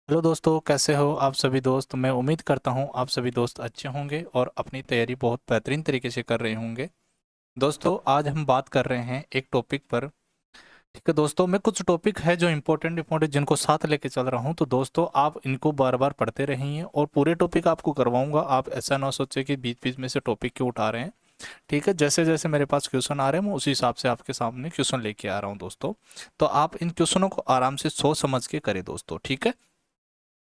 Hello दोस्तों, कैसे हो आप सभी दोस्त। मैं उम्मीद करता हूँ आप सभी दोस्त अच्छे होंगे और अपनी तैयारी बहुत बेहतरीन तरीके से कर रहे होंगे। दोस्तों, आज हम बात कर रहे हैं एक टॉपिक पर। ठीक है दोस्तों, मैं कुछ टॉपिक है जो इम्पोर्टेंट इम्पोर्टेंट जिनको साथ लेके चल रहा हूँ, तो दोस्तों आप इनको बार बार पढ़ते रहिए और पूरे टॉपिक आपको करवाऊंगा। आप ऐसा ना सोचे कि बीच बीच में से टॉपिक क्यों उठा रहे हैं। ठीक है, जैसे जैसे मेरे पास क्वेश्चन आ रहे हैं मैं उसी हिसाब से आपके सामने क्वेश्चन लेके आ रहा हूँ दोस्तों। तो आप इन क्वेश्चनों को आराम से सोच समझ के करें दोस्तों। ठीक है,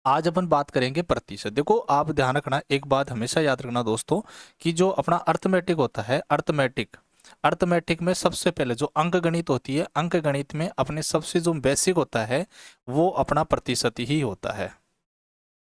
आज अपन बात करेंगे प्रतिशत। देखो, आप ध्यान रखना, एक बात हमेशा याद रखना दोस्तों, कि जो अपना अर्थमेटिक होता है, अर्थमेटिक अर्थमेटिक में सबसे पहले जो अंक गणित होती है, अंक गणित में अपने सबसे जो बेसिक होता है वो अपना प्रतिशत ही होता है।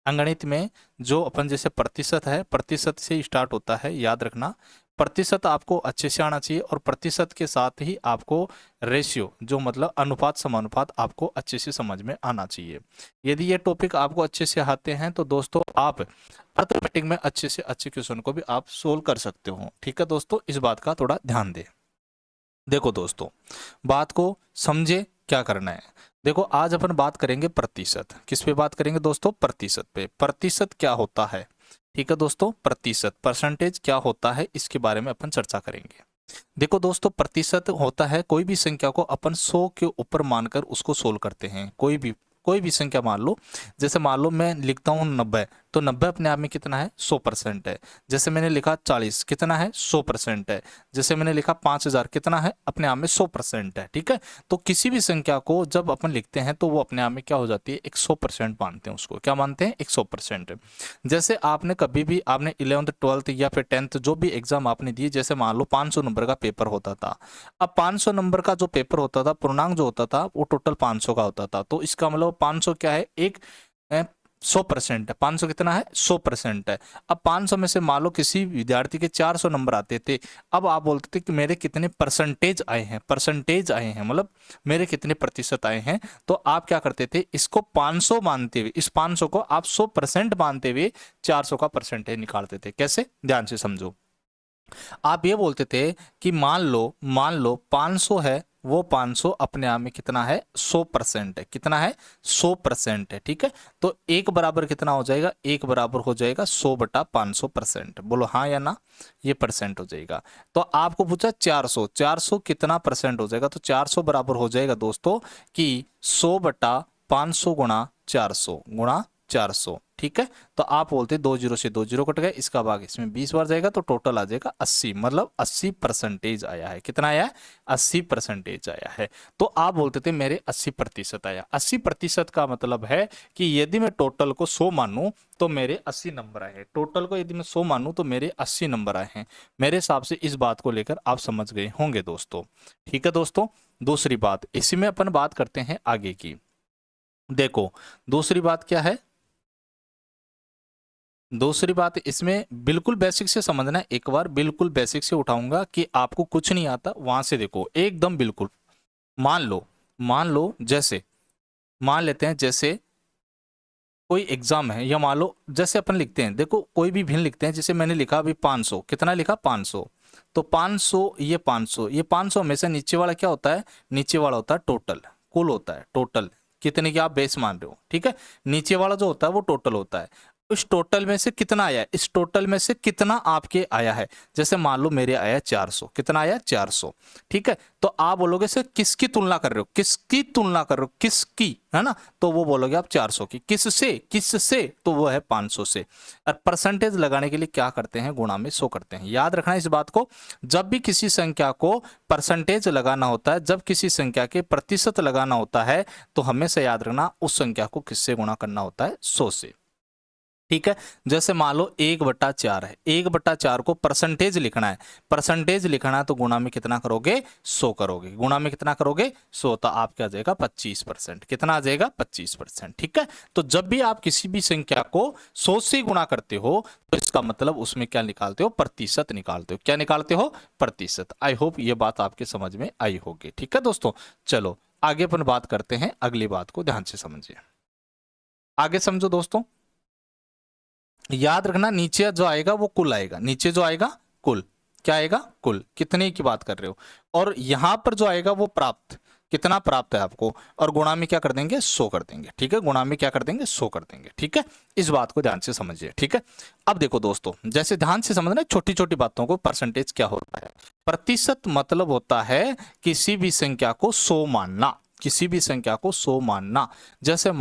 अंगणित में जो अपन जैसे प्रतिशत है, प्रतिशत से ही स्टार्ट होता है, याद रखना। प्रतिशत आपको अच्छे से आना चाहिए और प्रतिशत के साथ ही आपको रेशियो, जो मतलब अनुपात समानुपात, आपको अच्छे से समझ में आना चाहिए। यदि ये टॉपिक आपको अच्छे से आते हैं तो दोस्तों आप अर्थमेटिक में अच्छे से अच्छे क्वेश्चन को भी आप सोल्व कर सकते हो। ठीक है दोस्तों, इस बात का थोड़ा ध्यान दें। देखो दोस्तों, बात को समझे क्या करना है। देखो, आज अपन बात करेंगे प्रतिशत। किस पे बात करेंगे दोस्तों? प्रतिशत पे। प्रतिशत क्या होता है? ठीक है दोस्तों, प्रतिशत परसेंटेज क्या होता है, इसके बारे में अपन चर्चा करेंगे। देखो दोस्तों, प्रतिशत होता है कोई भी संख्या को अपन 100 के ऊपर मानकर उसको सोल्व करते हैं। कोई भी संख्या मान लो, जैसे मान लो मैं लिखता हूँ 90, तो 90 अपने आप में कितना है? 100% है। जैसे मैंने लिखा 40, कितना है? 100% है। जैसे मैंने लिखा 5000, कितना है? अपने आप में 100% है। ठीक है, तो किसी भी संख्या को जब अपन लिखते हैं तो वो अपने आप में क्या हो जाती है? एक 100% मानते हैं उसको। क्या मानते हैं? एक 100%। जैसे आपने कभी भी आपने 11th 12th या फिर 10th जो भी एग्जाम आपने दिए, जैसे मान लो 500 नंबर का पेपर होता था। अब 500 नंबर का जो पेपर होता था, पूर्णांक जो होता था वो टोटल 500 का होता था। तो इसका मतलब 500 क्या है? एक 100% है। 500 कितना है? 100% है। अब 500 में से मान लो किसी विद्यार्थी के 400 नंबर आते थे। अब आप बोलते थे कि मेरे कितने परसेंटेज आए हैं, परसेंटेज आए हैं मतलब मेरे कितने प्रतिशत आए हैं। तो आप क्या करते थे? इसको 500 मानते हुए, इस 500 को आप 100% मानते हुए 400 का परसेंटेज निकालते थे। कैसे? ध्यान से समझो। आप ये बोलते थे कि मान लो 500 है, वो 500 अपने आप में कितना है? 100% है। कितना है? 100% है। ठीक है, तो एक बराबर कितना हो जाएगा? एक बराबर हो जाएगा 100/500%। बोलो हाँ या ना, ये परसेंट हो जाएगा। तो आपको पूछा 400, 400 कितना परसेंट हो जाएगा? तो 400 बराबर हो जाएगा दोस्तों कि 100/500 गुणा 400 गुणा 400। ठीक है, तो आप बोलते 20 से 20 कट गए, इसका भाग इसमें 20 बार जाएगा, तो टोटल आ जाएगा 80, मतलब 80% आया है। कितना आया है? 80% आया है। तो आप बोलते थे मेरे 80% आया। 80% का मतलब है कि यदि मैं टोटल को 100 मानूं तो मेरे 80 नंबर आए हैं। टोटल को यदि मैं 100 मानूं तो मेरे 80 नंबर आए हैं। मेरे हिसाब से इस बात को लेकर आप समझ गए होंगे दोस्तों। ठीक है दोस्तों, दूसरी बात इसी में अपन बात करते हैं आगे की। देखो, दूसरी बात क्या है? दूसरी बात इसमें बिल्कुल बेसिक से समझना है। एक बार बिल्कुल बेसिक से उठाऊंगा कि आपको कुछ नहीं आता, वहां से देखो एकदम बिल्कुल। मान लो जैसे मान लेते हैं, जैसे कोई एग्जाम है, या मान लो जैसे अपन लिखते हैं, देखो कोई भी भिन्न लिखते हैं। जैसे मैंने लिखा अभी 500, कितना लिखा? 500। तो 500, ये 500, ये 500 हमेशा नीचे वाला क्या होता है? नीचे वाला होता है टोटल, कुल होता है टोटल। कितने की आप बेस मान रहे हो? ठीक है, नीचे वाला जो होता है वो टोटल होता है। इस टोटल में से कितना आया है? इस टोटल में से कितना आपके आया है? जैसे मान लो मेरे आया 400, कितना आया? 400। ठीक है, तो आप बोलोगे सर किसकी तुलना कर रहे हो? किसकी तुलना कर रहे हो? किसकी, है ना? तो वो बोलोगे आप 400 की। किससे? किससे? तो वो है 500 से। और परसेंटेज लगाने के लिए क्या करते हैं? गुणा में 100 करते हैं। याद रखना इस बात को। जब भी किसी संख्या को परसेंटेज लगाना होता है, जब किसी संख्या के प्रतिशत लगाना होता है, तो हमेशा याद रखना उस संख्या को किससे गुणा करना होता है? 100 से। ठीक है, जैसे मान लो 1/4 है, 1/4 को परसेंटेज लिखना है। परसेंटेज लिखना है तो गुणा में कितना करोगे? 100 करोगे। गुणा में कितना करोगे? 100। तो आप क्या आ जाएगा? 25%। कितना आ जाएगा? 25%। ठीक है, तो जब भी आप किसी भी संख्या को 100 से गुणा करते हो तो इसका मतलब उसमें क्या निकालते हो? प्रतिशत निकालते हो। क्या निकालते हो? प्रतिशत। आई होप ये बात आपके समझ में आई होगी। ठीक है दोस्तों, चलो आगे अपन बात करते हैं। अगली बात को ध्यान से समझिए, आगे समझो दोस्तों। याद रखना, नीचे जो आएगा वो कुल आएगा। नीचे जो आएगा कुल, क्या आएगा? कुल। कितने की बात कर रहे हो? और यहां पर जो आएगा वो प्राप्त। कितना प्राप्त है आपको, और गुणा में क्या कर देंगे 100 कर देंगे। ठीक है, गुणा में क्या कर देंगे 100 कर देंगे। ठीक है, इस बात को ध्यान से समझिए। ठीक है, अब देखो दोस्तों, जैसे ध्यान से समझना छोटी छोटी बातों को। परसेंटेज क्या होता है? प्रतिशत मतलब होता है किसी भी संख्या को 100 मानना, किसी भी संख्या को 100 मानना। जैसे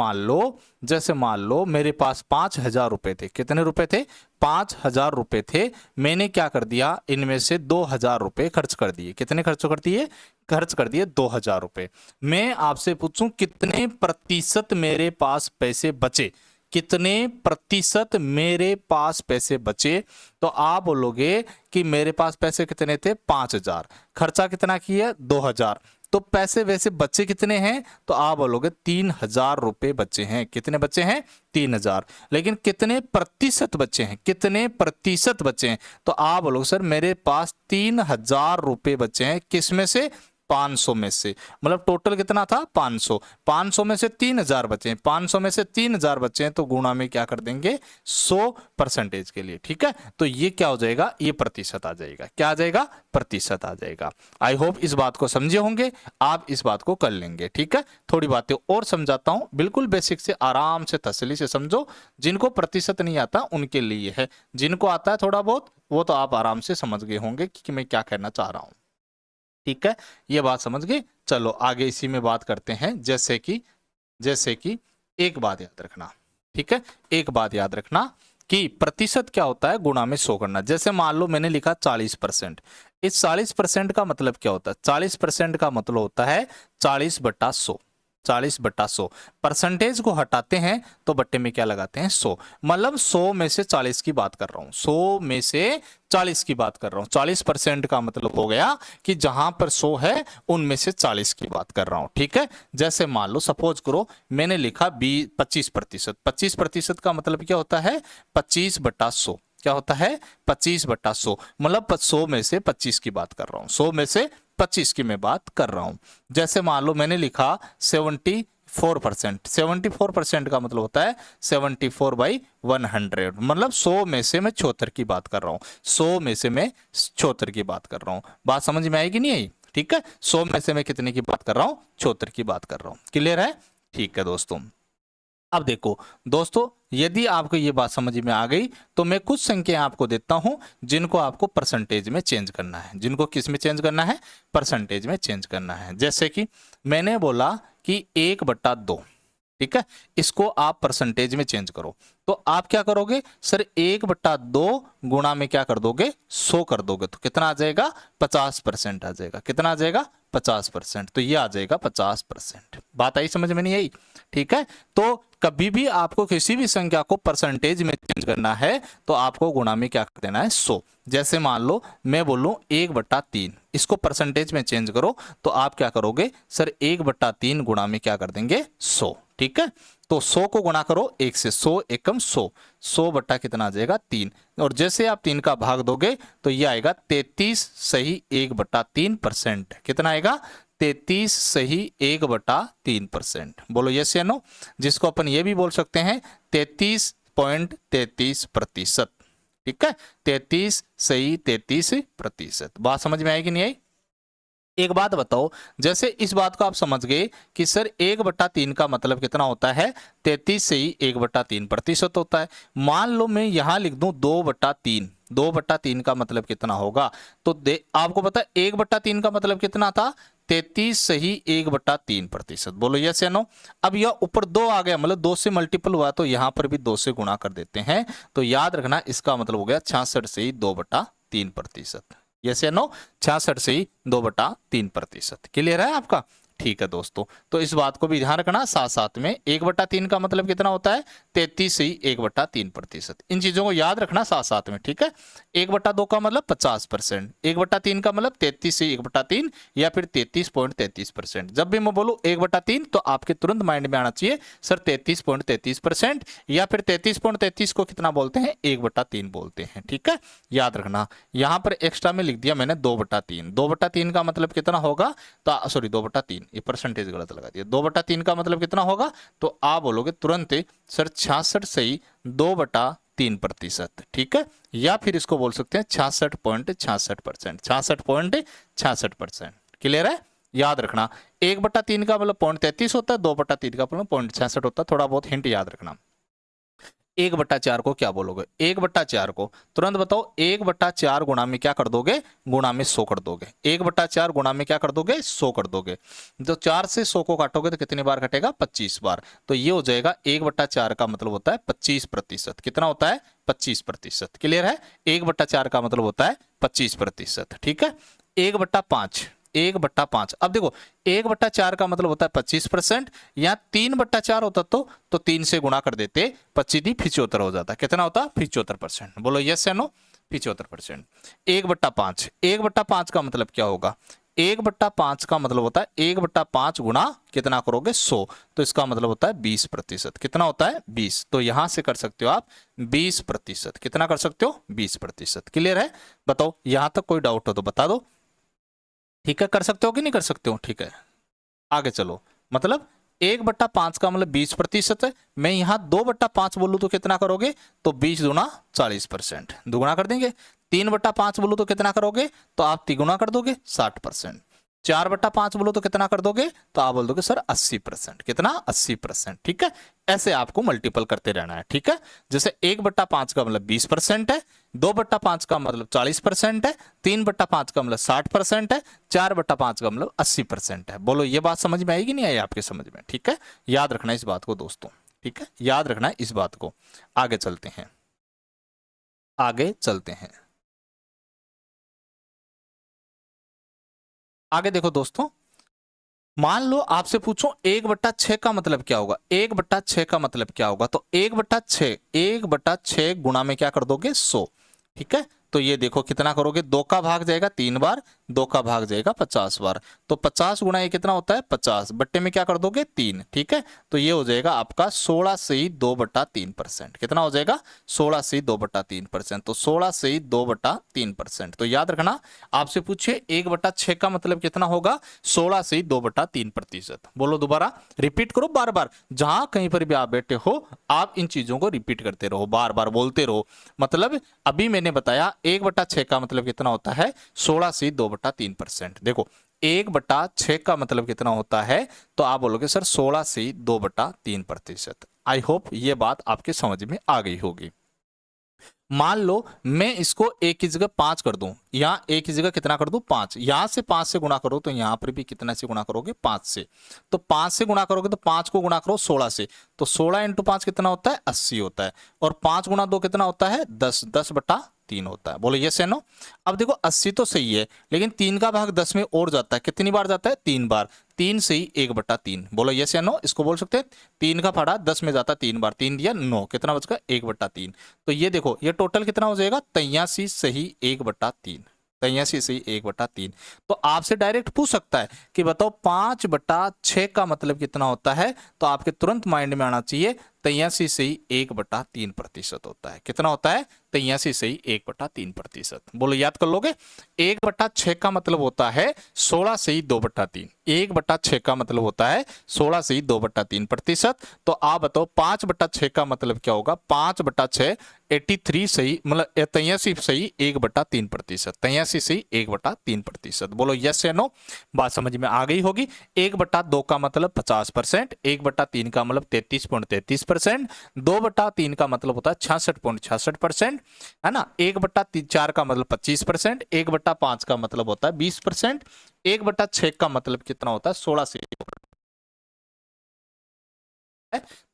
मान लो मेरे पास 5,000 रुपए थे। कितने रुपए थे? 5,000 रुपए थे। मैंने क्या कर दिया, इनमें से 2,000 रुपए खर्च कर दिए। कितने खर्च कर दिए? खर्च कर दिए 2,000 रुपए। मैं आपसे पूछूं कितने प्रतिशत मेरे पास पैसे बचे, कितने प्रतिशत मेरे पास पैसे बचे? तो आप बोलोगे कि मेरे पास पैसे कितने थे? 5,000। खर्चा कितना किया? 2,000। तो पैसे वैसे बचे कितने हैं? तो आप बोलोगे 3,000 रुपए बचे हैं। कितने बचे हैं? 3,000। लेकिन कितने प्रतिशत बचे हैं? कितने प्रतिशत बचे हैं? तो आप बोलोगे सर मेरे पास 3,000 रुपए बचे हैं। किस में से? 500 में से। मतलब टोटल कितना था? 500। 500 में से 3,000 बचे हैं, 500 में से 3,000 बचे हैं, तो गुणा में क्या कर देंगे 100% के लिए। ठीक है, तो ये क्या हो जाएगा? ये प्रतिशत आ जाएगा। क्या आ जाएगा? प्रतिशत आ जाएगा। आई होप इस बात को समझे होंगे, आप इस बात को कर लेंगे। ठीक है, थोड़ी बातें और समझाता हूं, बिल्कुल बेसिक से आराम से तसल्ली से समझो। जिनको प्रतिशत नहीं आता उनके लिए है, जिनको आता है थोड़ा बहुत वो तो आप आराम से समझ गए होंगे कि मैं क्या कहना चाह रहा हूं। ठीक है, ये बात समझ गए। चलो आगे इसी में बात करते हैं। जैसे कि एक बात याद रखना। ठीक है, एक बात याद रखना कि प्रतिशत क्या होता है? गुणा में 100 करना। जैसे मान लो मैंने लिखा 40%। इस 40% का मतलब क्या होता है? 40% का मतलब होता है 40/100। 40/100 परसेंटेज को हटाते हैं तो बट्टे में क्या लगाते हैं? 100। मतलब 100 में से 40 की बात कर रहा हूं, 100 में से 40 की बात कर रहा हूं। 40% का मतलब हो गया कि जहां पर 100 है उनमें से 40 की बात कर रहा हूं। ठीक है, जैसे मान लो सपोज करो मैंने लिखा 25%। 25% का मतलब क्या होता है? 25/100। क्या होता है? 25/100। मतलब 100 में से 25 की बात कर रहा हूं, 100 में से 25 की मैं बात कर रहा हूं। जैसे मान लो मैंने लिखा 74%। 74% का मतलब होता है 74/100। मतलब 100 में से मैं 76 की बात कर रहा हूं, 100 में से मैं 76 की बात कर रहा हूं। बात समझ में आएगी नहीं आई? ठीक है, 100 में से मैं कितने की बात कर रहा हूं? 76 की बात कर रहा हूं। क्लियर है? ठीक है दोस्तों, अब देखो दोस्तों, यदि आपको ये बात समझ में आ गई तो मैं कुछ संख्या आपको देता हूं जिनको आपको परसेंटेज में चेंज करना है। जिनको किस में चेंज करना है? परसेंटेज में चेंज करना है। जैसे कि मैंने बोला कि 1/2। ठीक है, इसको आप परसेंटेज में चेंज करो। तो आप क्या करोगे? सर 1/2 गुणा में क्या कर दोगे? 100 कर दोगे। तो कितना आ जाएगा? 50% आ जाएगा। कितना आ जाएगा? 50%। तो ये आ जाएगा 50%। बात आई समझ में नहीं आई? ठीक है, तो कभी भी आपको किसी भी संख्या को परसेंटेज में चेंज करना है तो आपको गुणा में क्या कर देना है? 100। जैसे मान लो मैं बोलूं 1/3, इसको परसेंटेज में चेंज करो तो आप क्या करोगे? सर 1/3 गुणा में क्या कर देंगे? 100। ठीक है, तो 100 को गुणा करो 1 से, 100 एकम 100, 100 बट्टा कितना आ जाएगा? 3। और जैसे आप 3 का भाग दोगे तो ये आएगा 33 सही 1/3%। कितना आएगा? 33 सही 1/3%। बोलो यस या नो? जिसको अपन ये भी बोल सकते हैं 33.33%। ठीक है, 33 सही 33%। बात समझ में आएगी नहीं आई? एक बात बताओ, जैसे इस बात को आप समझ गए कि सर 1/3 का मतलब कितना होता है? 33 से ही 1/3% होता है। मान लो मैं यहां लिख दूं 2/3। 2/3 का मतलब कितना होगा? तो आपको पता है 1/3 का मतलब कितना था? 33 से ही 1/3%। बोलो यस या नो? अब यह ऊपर 2 आ गया, मतलब 2 से मल्टीपल हुआ तो यहां पर भी 2 से गुणा कर देते हैं। तो याद रखना इसका मतलब हो गया 66 से ही 2/3%। यस या नो? 66 से ही 2/3%। क्लियर है आपका? ठीक है दोस्तों, तो इस बात को भी ध्यान रखना। साथ साथ में 1/3 का मतलब कितना होता है? 33 से ही 1/3%। इन चीजों को याद रखना साथ साथ में। ठीक है, 1/2 का मतलब 50%, 1/3 का मतलब 33 से 1/3 या फिर 33.33%। जब भी मैं बोलूं 1/3 तो आपके तुरंत माइंड में आना चाहिए सर 33.33%, या फिर 33.33 को कितना बोलते हैं? 1/3 बोलते हैं। ठीक है, याद रखना। यहां पर एक्स्ट्रा में लिख दिया मैंने 2/3। 2/3 का मतलब कितना होगा? तो सॉरी 2/3, ये परसेंटेज गलत लगा दिया। 2/3 का मतलब कितना होगा? तो आप बोलोगे तुरंत सर 66 से ही 2/3%। ठीक है, या फिर इसको बोल सकते हैं 66.66%। 66.66%। क्लियर है? याद रखना 1/3 का मतलब 0.33 होता है, 2/3 का मतलब 0.66 होता है। थोड़ा बहुत हिंट याद रखना। 1/4 को क्या बोलोगे? 1/4 को तुरंत बताओ। 1/4 गुणा में क्या कर दोगे? गुणा में 100 कर दोगे। 1/4 गुणा में क्या कर दोगे? 100 कर दोगे। तो 4 से 100 को काटोगे तो कितनी बार कटेगा? 25 बार। तो ये हो जाएगा 1/4 का मतलब होता है 25%। कितना होता है? 25%। क्लियर है? 1/4 का मतलब होता है 25%। ठीक है। 1/5, 1/5। अब देखो 1/4 का मतलब होता है 25%। या 3/4 होता तो 3 से गुणा कर देते, 25 हो जाता। कितना होता? 75%। बोलो यस या नो? 75%। 1/5, 1/5 का मतलब क्या होगा? 1/5 का मतलब होता है 1/5 गुणा कितना करोगे? 100। तो इसका मतलब होता है 20%। कितना होता है? 20। तो यहां से कर सकते हो आप 20%। कितना कर सकते हो? 20%। क्लियर है? बताओ, यहां तक कोई डाउट हो तो बता दो। ठीक है, कर सकते हो कि नहीं कर सकते हो? ठीक है, आगे चलो। मतलब 1/5 का मतलब 20% है। मैं यहां 2/5 बोलूं तो कितना करोगे? तो 20 दूना 40%, दुगुना कर देंगे। 3/5 बोलूं तो कितना करोगे? तो आप तिगुना कर दोगे, 60%। 4/5 बोलो तो कितना कर दोगे? तो आप बोल दोगे सर 80%। कितना? 80%। ठीक है, ऐसे आपको मल्टीपल करते रहना है। ठीक है, जैसे 1/5 का मतलब 20% है, 2/5 का मतलब 40% है, 3/5 का मतलब 60% है, 4/5 का मतलब 80% है। बोलो ये बात समझ में आएगी नहीं आई आपके समझ में? ठीक है, याद रखना इस बात को दोस्तों। ठीक है, याद रखना इस बात को। आगे चलते हैं, आगे चलते हैं। आगे देखो दोस्तों, मान लो आपसे पूछो 1/6 का मतलब क्या होगा? 1/6 का मतलब क्या होगा? तो 1/6, 1/6 गुणा में क्या कर दोगे? 100। ठीक है, तो ये देखो कितना करोगे? 2 का भाग जाएगा 3 बार, 2 का भाग जाएगा 50 बार। तो 50 गुणा ये कितना होता है? 50 बट्टे में क्या कर दोगे? 3। ठीक है, तो ये हो जाएगा आपका 16 से ही 2/3%। कितना हो जाएगा? 16 से ही 2/3%। तो 16 से ही 2/3%। तो याद रखना, आपसे पूछे 1/6 का मतलब कितना होगा? 16 से 2/3%। बोलो दोबारा, रिपीट करो बार बार। जहां कहीं पर भी आप बैठे हो, आप इन चीजों को रिपीट करते रहो, बार बार बोलते रहो। मतलब अभी मैंने बताया 1/6 का मतलब कितना होता है? 16 से 2/3%। देखो 1/6 का मतलब कितना होता है? तो आप बोलोगे सर 16 से 2/3%। आई होप ये बात आपके समझ में आ गई होगी। मान लो मैं इसको एक की जगह 5 कर दूं, यहां एक की जगह कितना कर दूं? 5। यहां से 5 से गुणा करो तो यहां पर भी कितना से गुणा करोगे? 5 से। तो 5 से गुणा करोगे तो 5 को गुणा करो 16 से, तो 16 इंटू 5 कितना होता है? 80 होता है। और 5 गुणा 2 कितना होता है? 10, 10/3 होता है। बोलो यस या नो? अब देखो 80 तो सही है, लेकिन 3 का भाग 10 में और जाता है। कितनी बार जाता है? 3 बार। 3 से ही 1/3। बोलो यस या नो? इसको बोल सकते हैं 3 का फाड़ा 10 में जाता है 3 बार, 3 दिया 9, कितना बचका? 1/3। तो ये देखो ये टोटल कितना हो जाएगा? 83 सही 1/3। 83 सही 1/3। तो आपसे डायरेक्ट पूछ सकता है कि बताओ 5/6 का मतलब कितना होता है? तो आपके तुरंत माइंड में आना चाहिए 83 सही 1/3% होता है। कितना होता है? 83 सही 1/3%। बोलो याद कर लोगे? 1/6 का मतलब होता है 16 सही 2/3। 1/6 का मतलब होता है 16 सही 2/3%। तो आप बताओ 5/6 का मतलब क्या होगा? 5/6 83 सही मतलब 83 सही 1/3%। 83 सही 1/3%। बोलो यस या नो? बात समझ में आ गई होगी। 1/2 का मतलब 50%, 1/3 का मतलब 33.33%, 2/3 का मतलब होता है 66.66%, है ना? 1/4 का मतलब 25%, 1/5 का मतलब होता है 20%, 1/6 का मतलब कितना होता है? 16 से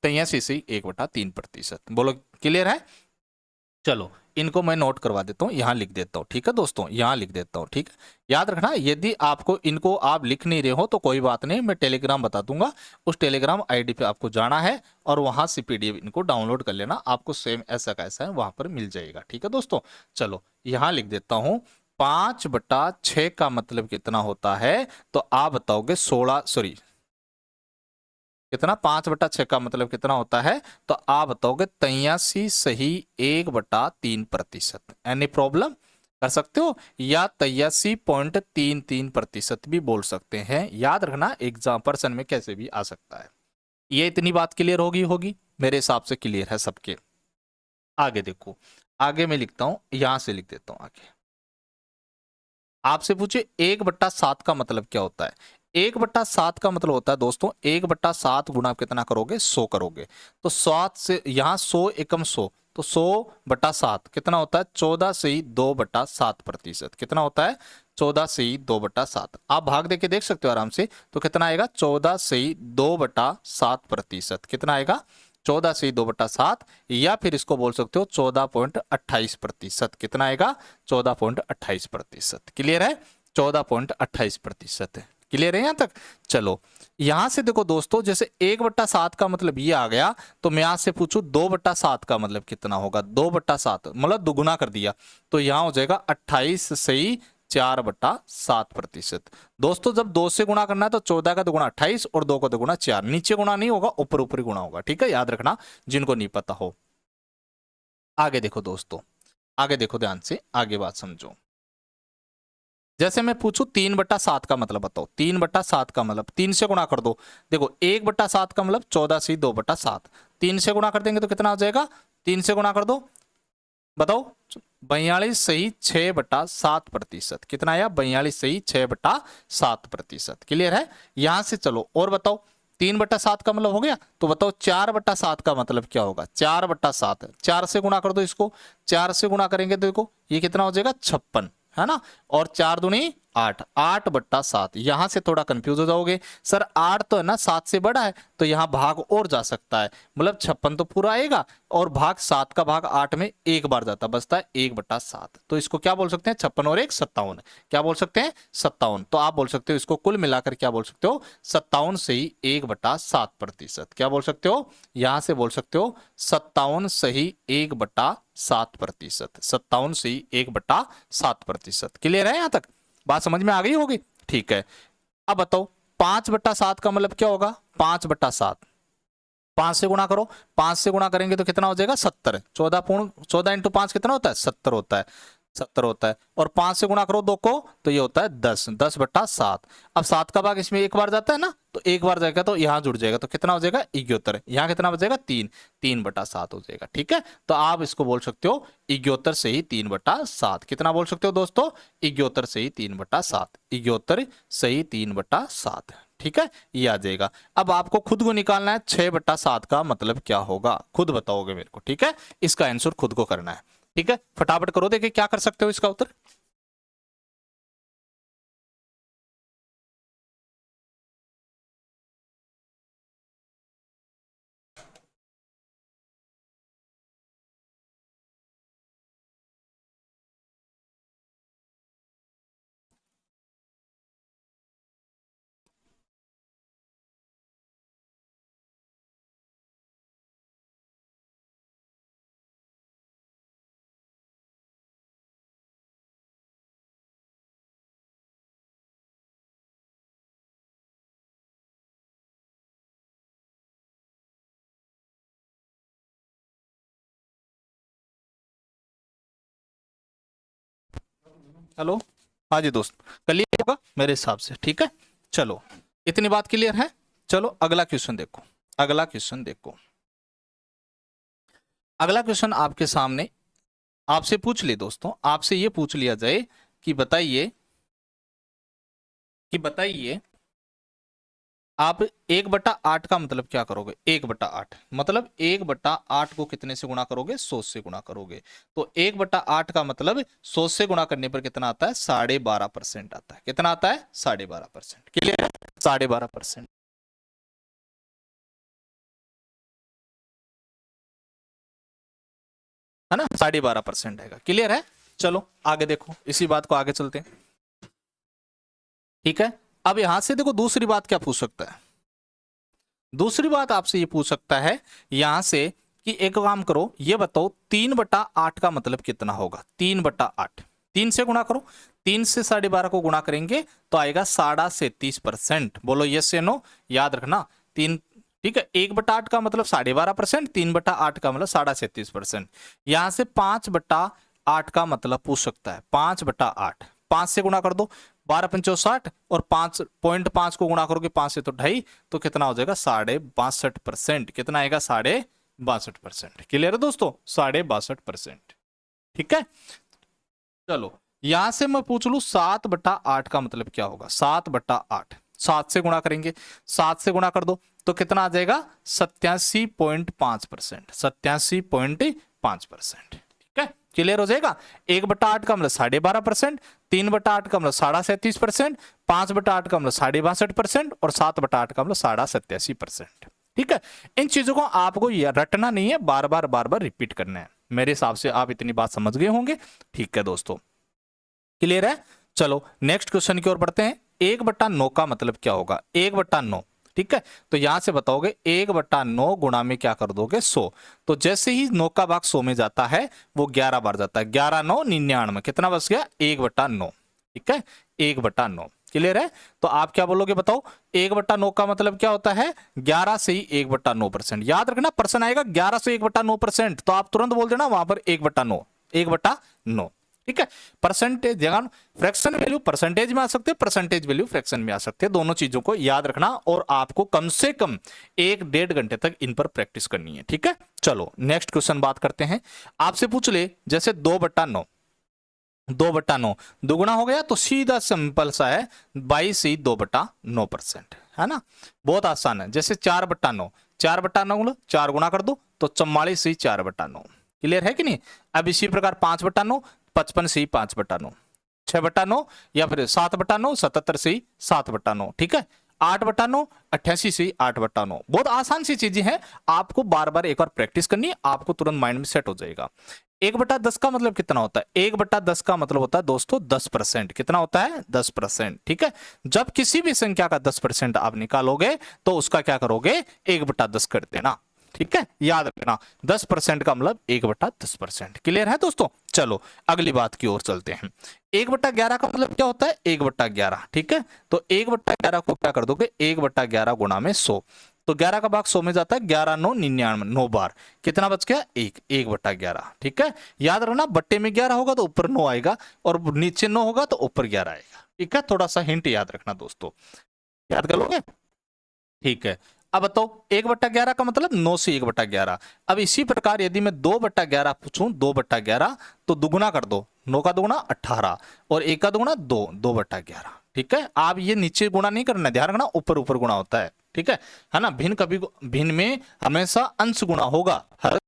83 से 1/3%। बोलो क्लियर है? चलो इनको मैं नोट करवा देता हूँ, यहां लिख देता हूँ। ठीक है दोस्तों, यहां लिख देता हूँ। ठीक है, याद रखना, यदि आपको इनको आप लिख नहीं रहे हो तो कोई बात नहीं, मैं टेलीग्राम बता दूंगा। उस टेलीग्राम आईडी पे आपको जाना है और वहां से पीडीएफ इनको डाउनलोड कर लेना। आपको सेम ऐसा कैसा है वहां पर मिल जाएगा। ठीक है दोस्तों, चलो यहां लिख देता हूं। 5/6 का मतलब कितना होता है? तो आप बताओगे 16, सॉरी कितना? 5/6 का मतलब कितना होता है? तो आप बताओगे 83 सही 1/3%। Any problem? कर सकते हो, या 83.33% भी बोल सकते हैं। याद रखना एग्जाम पर्सन में कैसे भी आ सकता है। ये इतनी बात क्लियर होगी होगी मेरे हिसाब से क्लियर है सबके। आगे देखो, आगे मैं लिखता हूं, यहां से लिख देता हूं आगे। आपसे पूछे 1/7 का मतलब क्या होता है? 1/7 का मतलब होता है दोस्तों 1/7 गुना कितना करोगे 100 करोगे। तो 7 से यहाँ 100 एकम 100 तो 100/7 कितना होता है 14 से ही 2/7%। कितना होता है 14 से ही 2/7। आप भाग देके देख सकते हो आराम से। तो कितना आएगा 14 से ही 2/7%। कितना आएगा 14 से ही 2/7 या फिर इसको बोल सकते हो 14.28%। कितना आएगा 14.28%। क्लियर है 14.28% है। क्लियर है यहां तक। चलो यहां से देखो दोस्तों जैसे 1/7 का मतलब ये आ गया तो मैं यहां से पूछूं 2/7 का मतलब कितना होगा 2/7 मतलब दुगुना कर दिया तो यहां हो जाएगा 28 से ही 4/7%। दोस्तों जब 2 से गुणा करना है तो 14 का दुगुना 28 और 2 का दुगुना 4। नीचे गुणा नहीं होगा ऊपर ऊपर गुणा होगा। ठीक है याद रखना जिनको नहीं पता हो। आगे देखो दोस्तों आगे देखो ध्यान से आगे बात समझो। जैसे मैं पूछूं 3/7 का मतलब बताओ 3/7 का मतलब 3 से गुणा कर दो। देखो 1/7 का मतलब 14 से 2/7 3 से गुणा कर देंगे तो कितना हो जाएगा 3 से गुणा कर दो बताओ 42 सही 6/7%। कितना आया 42 सही 6/7%। क्लियर है। यहां से चलो और बताओ 3/7 का मतलब हो गया तो बताओ 4/7 का मतलब क्या होगा 4/7 4 से गुणा कर दो इसको 4 से गुणा करेंगे तो देखो ये कितना हो जाएगा 56 है ना। और 4 दूनी 8 8/7। यहां से थोड़ा कंफ्यूज हो जाओगे सर 8 तो है ना 7 से बड़ा है तो यहां भाग और जा सकता है मतलब 56 तो पूरा आएगा और भाग 7 का भाग 8 में एक बार जाता बचता है 1/7। तो इसको क्या बोल सकते हैं 56 और 1 57। क्या बोल सकते हैं 57। तो आप बोल सकते हो इसको कुल मिलाकर क्या बोल सकते हो 57 से ही 1/7%। क्या बोल सकते हो यहां से बोल सकते हो 57 सही 1/7%। 57 से ही 1/7%। क्लियर है यहां तक बात समझ में आ गई होगी। ठीक है अब बताओ 5/7 का मतलब क्या होगा 5/7 5 से गुणा करो 5 से गुणा करेंगे तो कितना हो जाएगा 70। 14 इंटू 5 कितना होता है 70 होता है 70 होता है। और 5 से गुणा करो 2 को तो ये होता है 10 10/7। अब 7 का भाग इसमें एक बार जाता है ना तो एक बार जाएगा तो यहां जुड़ जाएगा तो कितना हो जाएगा 71। यहाँ कितना बचेगा 3 3/7 हो जाएगा। ठीक है तो आप इसको बोल सकते हो 71 से ही 3/7। कितना बोल सकते हो दोस्तों 71 से ही 3/7 71 से ही 3/7। ठीक है ये आ जाएगा। अब आपको खुद को निकालना है 6/7 का मतलब क्या होगा खुद बताओगे मेरे को। ठीक है इसका आंसर खुद को करना है। ठीक है फटाफट करो देखिए क्या कर सकते हो इसका उत्तर। हेलो हाँ जी दोस्त कर लिया होगा मेरे हिसाब से। ठीक है चलो इतनी बात क्लियर है। चलो अगला क्वेश्चन देखो अगला क्वेश्चन देखो। अगला क्वेश्चन आपके सामने आपसे पूछ ले दोस्तों आपसे ये पूछ लिया जाए कि बताइए आप 1/8 का मतलब क्या करोगे 1/8 मतलब 1/8 को कितने से गुणा करोगे 100 से गुणा करोगे। तो 1/8 का मतलब 100 से गुणा करने पर कितना आता है 12.5% आता है। कितना आता है 12.5%। क्लियर है 12.5% है ना 12.5% आएगा। क्लियर है। चलो आगे देखो इसी बात को आगे चलते हैं। ठीक है अब यहां से देखो दूसरी बात क्या पूछ सकता है। दूसरी बात आपसे ये पूछ सकता है यहां से कि एक काम करो ये बताओ 3/8 का मतलब कितना होगा 3/8 3 से गुणा करो 3 से 12.5 को गुणा करेंगे तो आएगा 37%। बोलो यस या नो याद रखना 3। ठीक है 1/8 का मतलब 12.5% 3/8 का मतलब 37%। यहां से 5/8 का मतलब पूछ सकता है 5/8 5 से गुणा कर दो 12×5 = 60 और 5.5 को गुणा करोगे 5 से तो 2.5 तो कितना हो जाएगा 62.5%। कितना आएगा 62.5%। क्लियर है दोस्तों 62.5%। ठीक है चलो यहां से मैं पूछ लू 7/8 का मतलब क्या होगा 7/8 7 से गुणा करेंगे, 7 से गुणा कर दो तो कितना आ जाएगा 87.5%, 87.5%। ठीक है, क्लियर हो जाएगा। 1/8 का मतलब 12.5%, 3/8 का मतलब 37.5%, 5/8 का मतलब 62.5% और 7/8 का मतलब 87.5%। ठीक है, इन चीजों को आपको रटना नहीं है, बार बार रिपीट करना है। मेरे हिसाब से आप इतनी बात समझ गए होंगे। ठीक है दोस्तों, क्लियर है। चलो नेक्स्ट क्वेश्चन की ओर बढ़ते हैं। 1/9 का मतलब क्या होगा, 1/9। ठीक है, तो यहां से बताओगे 1/9 गुणा में क्या कर दोगे 100। तो जैसे ही 9 का भाग 100 में जाता है वो 11 बार जाता है, 11 9 99, कितना बच गया 1/9। ठीक है, 1/9। क्लियर है, तो आप क्या बोलोगे बताओ। 1/9 का मतलब क्या होता है, 11 से ही 1/9%। याद रखना पर्सन आएगा 11 से 1/9%, तो आप तुरंत बोल देना वहां पर 1/9, 1/9। ठीक है, परसेंटेज जगह फ्रैक्शन वैल्यू परसेंटेज में आ सकते हैं, परसेंटेज वैल्यू फ्रैक्शन में आ सकते हैं। दोनों चीजों को याद रखना और आपको कम से कम 1-1.5 घंटे तक इन पर प्रैक्टिस करनी है। ठीक है, चलो नेक्स्ट क्वेश्चन बात करते हैं। आपसे पूछ ले जैसे 2/9, 2/9 दुगुना हो गया तो सीधा सिंपल सा है 22 ही 2/9%, है ना, बहुत आसान है। जैसे 4/9, 4/9 4 गुना कर दो तो 44 ही 4/9। क्लियर है कि नहीं। अब इसी प्रकार 5/9, 55 से ही 5/9, 6/9 या फिर 7/9, 77 से ही 7/9। ठीक है, 8/9, 88 से 8/9। बहुत आसान सी चीजें हैं, आपको बार बार एक बार प्रैक्टिस करनी है, आपको तुरंत माइंड में सेट हो जाएगा। 1/10 का मतलब कितना होता है, 1/10 का मतलब होता है दोस्तों 10%। कितना होता है 10%। ठीक है, जब किसी भी संख्या का 10% आप निकालोगे तो उसका क्या करोगे 1/10 कर देना। ठीक है, याद रखना 10% का मतलब 1/10%। क्लियर है दोस्तों। चलो अगली बात की ओर चलते हैं। 1/11 का मतलब क्या होता है 1/11। ठीक है, तो 1/11 को क्या कर दोगे 1/11 गुणा में 100। तो 11 का भाग 100 में जाता है, 11 9 99, 9 बार, कितना बच गया 1/11। ठीक है, याद रखना बट्टे में 11 होगा तो ऊपर 9 आएगा और नीचे 9 होगा तो ऊपर 11 आएगा। ठीक है, थोड़ा सा हिंट याद रखना दोस्तों, याद कर लोगे। ठीक है, अब बताओ 1/11 का मतलब 9 से 1/11। अब इसी प्रकार यदि मैं 2/11 पूछूं, 2/11 तो दुगुना कर दो, 9 का दुगुना 18 और 1 का दुगुना 2, 2/11। ठीक है, आप ये नीचे गुणा नहीं करना, ध्यान रखना ऊपर ऊपर गुणा होता है। ठीक है ना, भिन्न कभी भिन्न में हमेशा अंश गुणा होगा, हर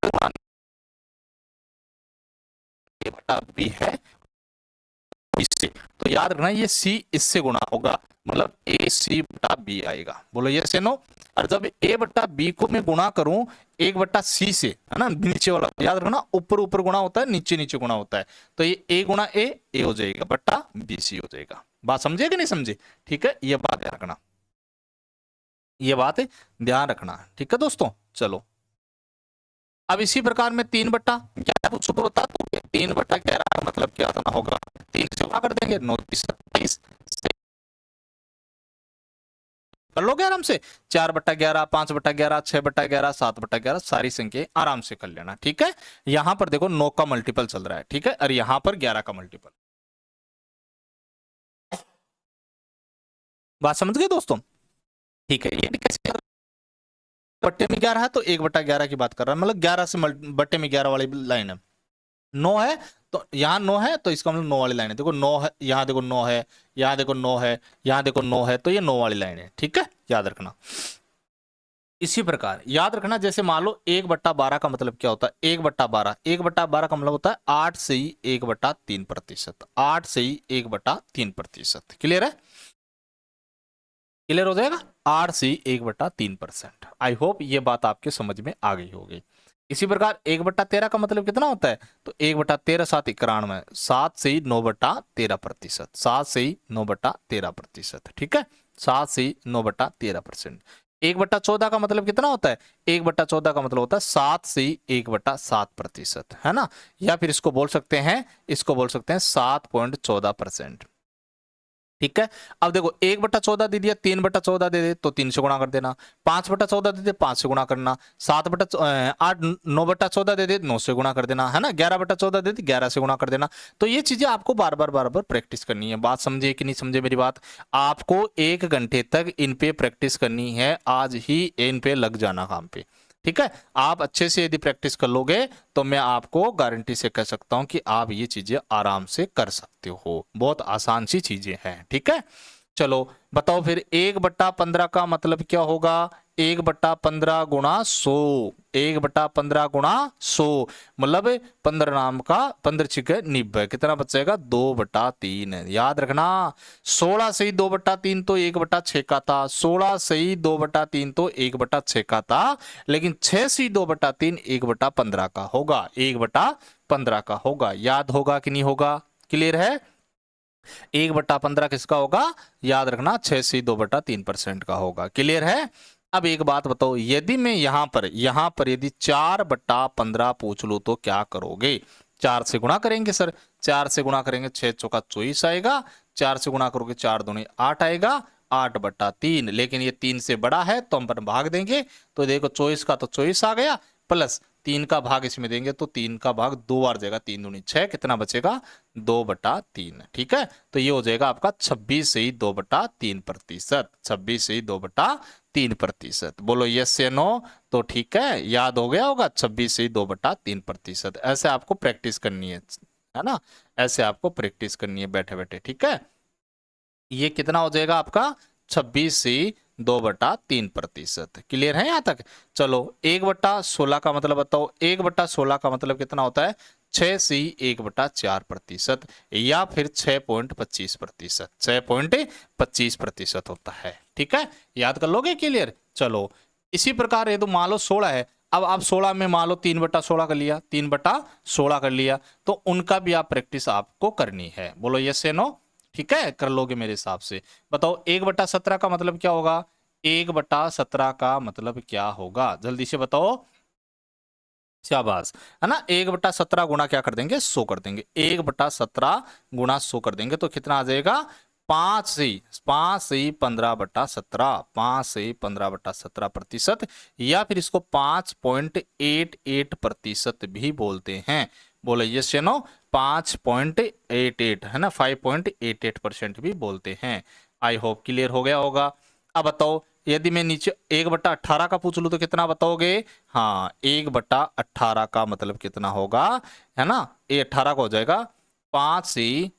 भी है इससे, तो याद रखना ये सी इससे गुणा होगा, मतलब ए सी बटा बी आएगा। बोलो ये से नो। और जब ए बटा बी को मैं गुणा करूं 1/सी से, है ना, नीचे वाला याद रखना ऊपर ऊपर गुणा होता है, नीचे नीचे गुणा होता है, तो ये ए गुणा ए हो जाएगा बट्टा बी सी हो जाएगा। बात समझे कि नहीं समझे। ठीक है, ये बात ध्यान रखना, ये बात ध्यान रखना। ठीक है दोस्तों, चलो अब इसी प्रकार में 3/11 पूछो तो बता दो 3/11 का मतलब क्या होगा, 3 से गुणा कर देंगे 9 3 27 कर लोगे आराम से। 4/11, 5/11, 6/11, 7/11 सारी संख्या आराम से कर लेना। ठीक है, यहां पर देखो 9 का मल्टीपल चल रहा है। ठीक है, और यहां पर 11 का मल्टीपल। बात समझ गए दोस्तों। ठीक है, ये कैसे बट्टे में 11 है तो 1/11 की बात कर रहा है, मतलब 11 से बट्टे में 11 वाली लाइन है। 9 है तो यहाँ 9 है तो इसका मतलब 9 वाली लाइन है। देखो 9 है, यहाँ देखो 9 है, यहाँ देखो 9 है, यहाँ देखो 9 है, तो ये 9 वाली लाइन है। ठीक है, याद रखना। इसी प्रकार याद रखना, जैसे मान लो 1/12 का मतलब क्या होता है 1/12, 1/12 का मतलब होता है 8 से ही 1/3%, 8 से ही 1/3%। क्लियर है, क्लियर हो जाएगा, 8 से 1/3%। आई होप ये बात आपके समझ में आ गई होगी। इसी प्रकार 1/13 का मतलब कितना होता है, तो 1/13 7 91, 7 से ही 9/13%, 7 से ही 9/13%। ठीक है, 7 से ही 9/13%। 1/14 का मतलब कितना होता है, 1/14 का मतलब होता है 7 से ही 1/7%, है ना, या फिर इसको बोल सकते हैं, इसको बोल सकते हैं 7.14%। ठीक है, अब देखो 1/14 दे दिया, 3/14 दे दे तो 3 से गुणा कर देना, 5/14 दे दे 5 से गुणा करना, 8 9/14 दे दे 9 से गुणा कर देना, है ना, 11/14 दे दे 11 से गुणा कर देना। तो ये चीजें आपको बार बार प्रैक्टिस करनी है। बात समझे कि नहीं समझे मेरी बात, आपको 1 घंटे तक इन पे प्रैक्टिस करनी है, आज ही इन पे लग जाना काम पे। ठीक है, आप अच्छे से यदि प्रैक्टिस कर लोगे तो मैं आपको गारंटी से कह सकता हूं कि आप ये चीजें आराम से कर सकते हो, बहुत आसान सी चीजें हैं। ठीक है, चलो बताओ फिर 1/15 का मतलब क्या होगा? 1/15 गुणा 100, 1/15 गुणा 100 मतलब 15 नाम का 15 छिके 90, कितना बचेगा? 2/3। याद रखना 16 से ही 2/3 तो 1/6 का था, 16 से ही 2/3 तो 1/6 का था, लेकिन 6 से 2/3 1/15 का होगा, 1/15 का होगा। याद होगा कि नहीं होगा? क्लियर है? 1/15 किसका होगा? याद रखना 6 से 2/3% का होगा। क्लियर है? अब एक बात बताओ, यदि मैं यहां पर यदि 4/15 पूछ लू तो क्या करोगे? 4 से गुणा करेंगे सर, 4 से गुणा करेंगे, 6 चौका 24 आएगा, 4 से गुणा करोगे 4 दूनी 8 आएगा, 8/3। लेकिन ये 3 से बड़ा है तो हम पर भाग देंगे, तो देखो 24 का तो 24 आ गया, प्लस 3 का भाग इसमें देंगे तो 3 का भाग 2 बार जाएगा, 3 दूनी 6, कितना बचेगा? 2/3। ठीक है, तो ये हो जाएगा आपका 26 से ही 2/3%, 26 से ही 2/3%। बोलो यस या नो? तो ठीक है, याद हो गया होगा 26 से ही 2/3%। ऐसे आपको प्रैक्टिस करनी है ना? ऐसे आपको प्रैक्टिस करनी है बैठे बैठे। ठीक है, ये कितना हो जाएगा आपका? 26 से 2/3%। क्लियर है यहां तक? चलो 1/16 का मतलब बताओ, 1/16 का मतलब कितना होता है? 6 से 1/4%, या फिर 6.25%, 6.25% होता है। ठीक है, याद कर लोगे? क्लियर? चलो इसी प्रकार ये तो मान लो 16 है, अब आप 16 में मान लो 3/16 कर लिया, 3/16 कर लिया, तो उनका भी आप प्रैक्टिस आपको करनी है। बोलो यस या नो? ठीक है, कर लोगे मेरे हिसाब से। बताओ 1/17 का मतलब क्या होगा? 1/17 का मतलब क्या होगा? जल्दी से बताओ। शाबाश, है ना? 1/17 गुणा क्या कर देंगे? 100 कर देंगे। 1/17 गुणा 100 कर देंगे तो कितना आ जाएगा? 5 से 15/17, 5 से 15/17%, या फिर इसको 5.88% भी बोलते हैं। बोलो यस या नो? 5.88 है ना, 5.88% भी बोलते हैं। आई होप क्लियर हो गया होगा। अब बताओ यदि मैं नीचे 1/18 का पूछ लू तो कितना बताओगे? हाँ, 1/18 का मतलब कितना होगा? है ना, ये 18 का हो जाएगा 5 से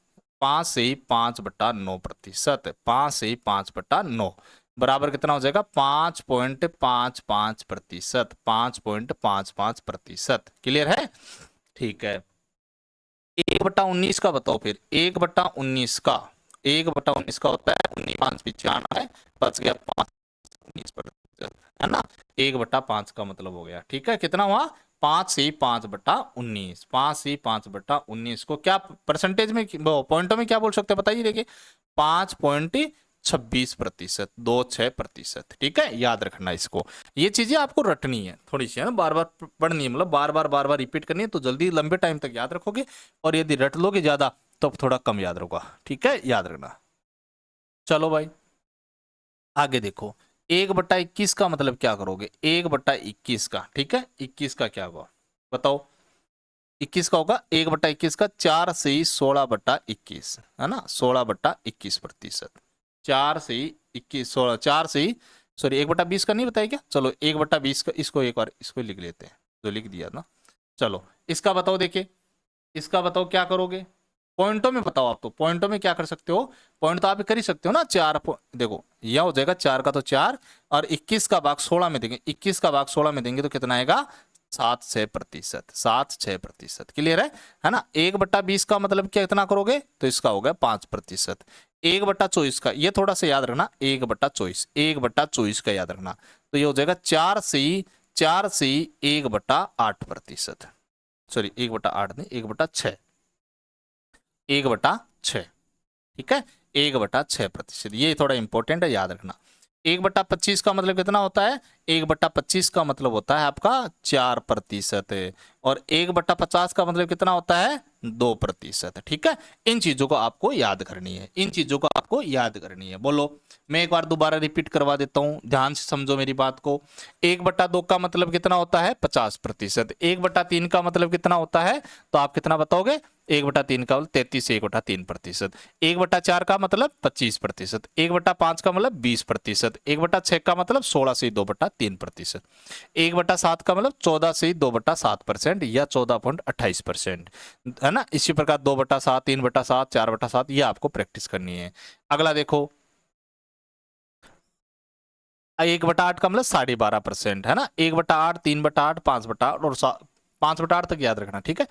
5/9%, 5 से 5/9 बराबर कितना हो जाएगा? 5.55%, 5.55%। क्लियर है? ठीक है, 1/19 का बताओ फिर। 1/19 का, 1/19 का होता है 19×5 = 95, बच गया 19%, है ना? 1/5 का मतलब हो गया। ठीक है, कितना हुआ? 5 से 5/19, 5 से 5/19 को क्या परसेंटेज में, पॉइंटों में क्या बोल सकते हैं बताइए? देखिए 5.26%, 26%। ठीक है, याद रखना इसको। ये चीजें आपको रटनी है थोड़ी सी, है ना, बार बार पढ़नी है, मतलब बार बार रिपीट करनी है, तो जल्दी लंबे टाइम तक याद रखोगे। और यदि रट लोगे ज्यादा तो थोड़ा कम याद होगा। ठीक है, याद रखना। चलो भाई आगे देखो, 1/21 का मतलब क्या करोगे? 1/21 का, ठीक है, 21 का क्या होगा बताओ? 21 का होगा 1/21 का 4 से 16/21, है ना, 16/21%। 4 से 21, 16, 4 से, सॉरी 1/20 का नहीं बताया क्या? चलो 1/20 का, इसको एक बार इसको लिख लेते हैं जो लिख दिया ना। चलो इसका बताओ, देखिए इसका बताओ क्या करोगे? पॉइंटों में बताओ। आप तो पॉइंटों में क्या कर सकते हो? पॉइंट तो आप कर ही सकते हो ना। देखो यह हो जाएगा 4 का तो 4, और 21 का भाग 16 में देंगे, 21 का भाग 16 में देंगे तो कितना आएगा? 7-6%, 7-6%। क्लियर है ना? 1/20 का मतलब क्या कितना करोगे? तो इसका हो गया 5%। 1/24 का, ये थोड़ा सा याद रखना, 1/24, 1/24 का याद रखना, तो ये हो जाएगा 4 से 1/8%, सॉरी 1/8 नहीं, 1/6, 1/6। ठीक है, 1/6%। ये थोड़ा इंपॉर्टेंट है, याद रखना। 1/25 का मतलब कितना होता है? 1/25 का मतलब होता है आपका 4%, और 1/50 का मतलब कितना होता है? 2%। ठीक है, इन चीजों को आपको याद करनी है, इन चीजों को आपको याद करनी है। बोलो, मैं एक बार दोबारा रिपीट करवा देता हूं, ध्यान से समझो मेरी बात को। 1/2 का मतलब कितना होता है? 50%। 1/3 का मतलब कितना होता है? तो आप कितना बताओगे? 1/3 का मतलब 33 से 1/3%। 1/4 का मतलब 25%। 1/5 का मतलब 20%। 1/6 का मतलब 16 से 2/3%। 1/7 का मतलब 14 से 2/7%, या 14.28%, है ना? इसी प्रकार 2/7, 3/7, 4/7, ये आपको प्रैक्टिस करनी है। अगला देखो, 1/8 का मतलब 12.5% है ना, 1/8, 3/8, 5/8 और 5/8 तक याद रखना, ठीक है।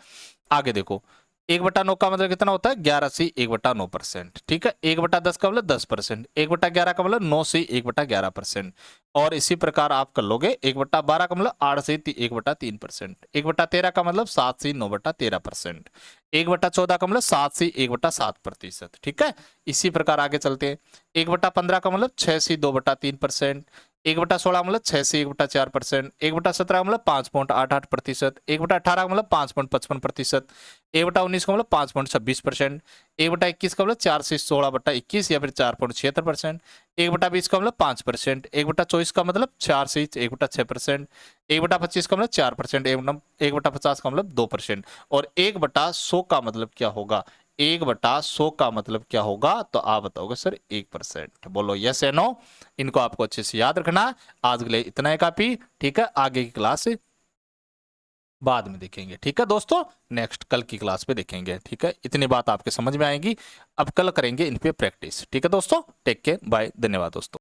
आगे देखो 1/9 का मतलब कितना होता है, 11/1/9%, ठीक है। 1/10 का मतलब 10%, 1/11 का मतलब 9/1/11%। और इसी प्रकार आप कर लोगे 1/12 का मतलब 8/1/3%, 1/13 का मतलब 7/9/13%, 1/14 का मतलब 7/1/7%, ठीक है। इसी प्रकार आगे चलते हैं। 1/15 का मतलब 6/2/3%, 1/16 मतलब 6/1/4%, 1/17 मतलब 5.88%, 1/18 मतलब 5.55%, 1/19 का मतलब 5.26%, 1/21 का मतलब 4/16/21 या फिर 4.76%, 1/20 का मतलब 5%, 1/24 का मतलब 4/1/6%, 1/25 का मतलब 4%, 1/50 का मतलब 2%। और 1/100 का मतलब क्या होगा, 1/100 का मतलब क्या होगा, तो आप बताओगे सर 1%। बोलो यस या नो। इनको आपको अच्छे से याद रखना। आज के लिए इतना है काफी, ठीक है। आगे की क्लास बाद में देखेंगे, ठीक है दोस्तों, नेक्स्ट कल की क्लास पे देखेंगे, ठीक है। इतनी बात आपके समझ में आएगी। अब कल करेंगे इन पे प्रैक्टिस, ठीक है दोस्तों। टेक केयर, बाय, धन्यवाद दोस्तों।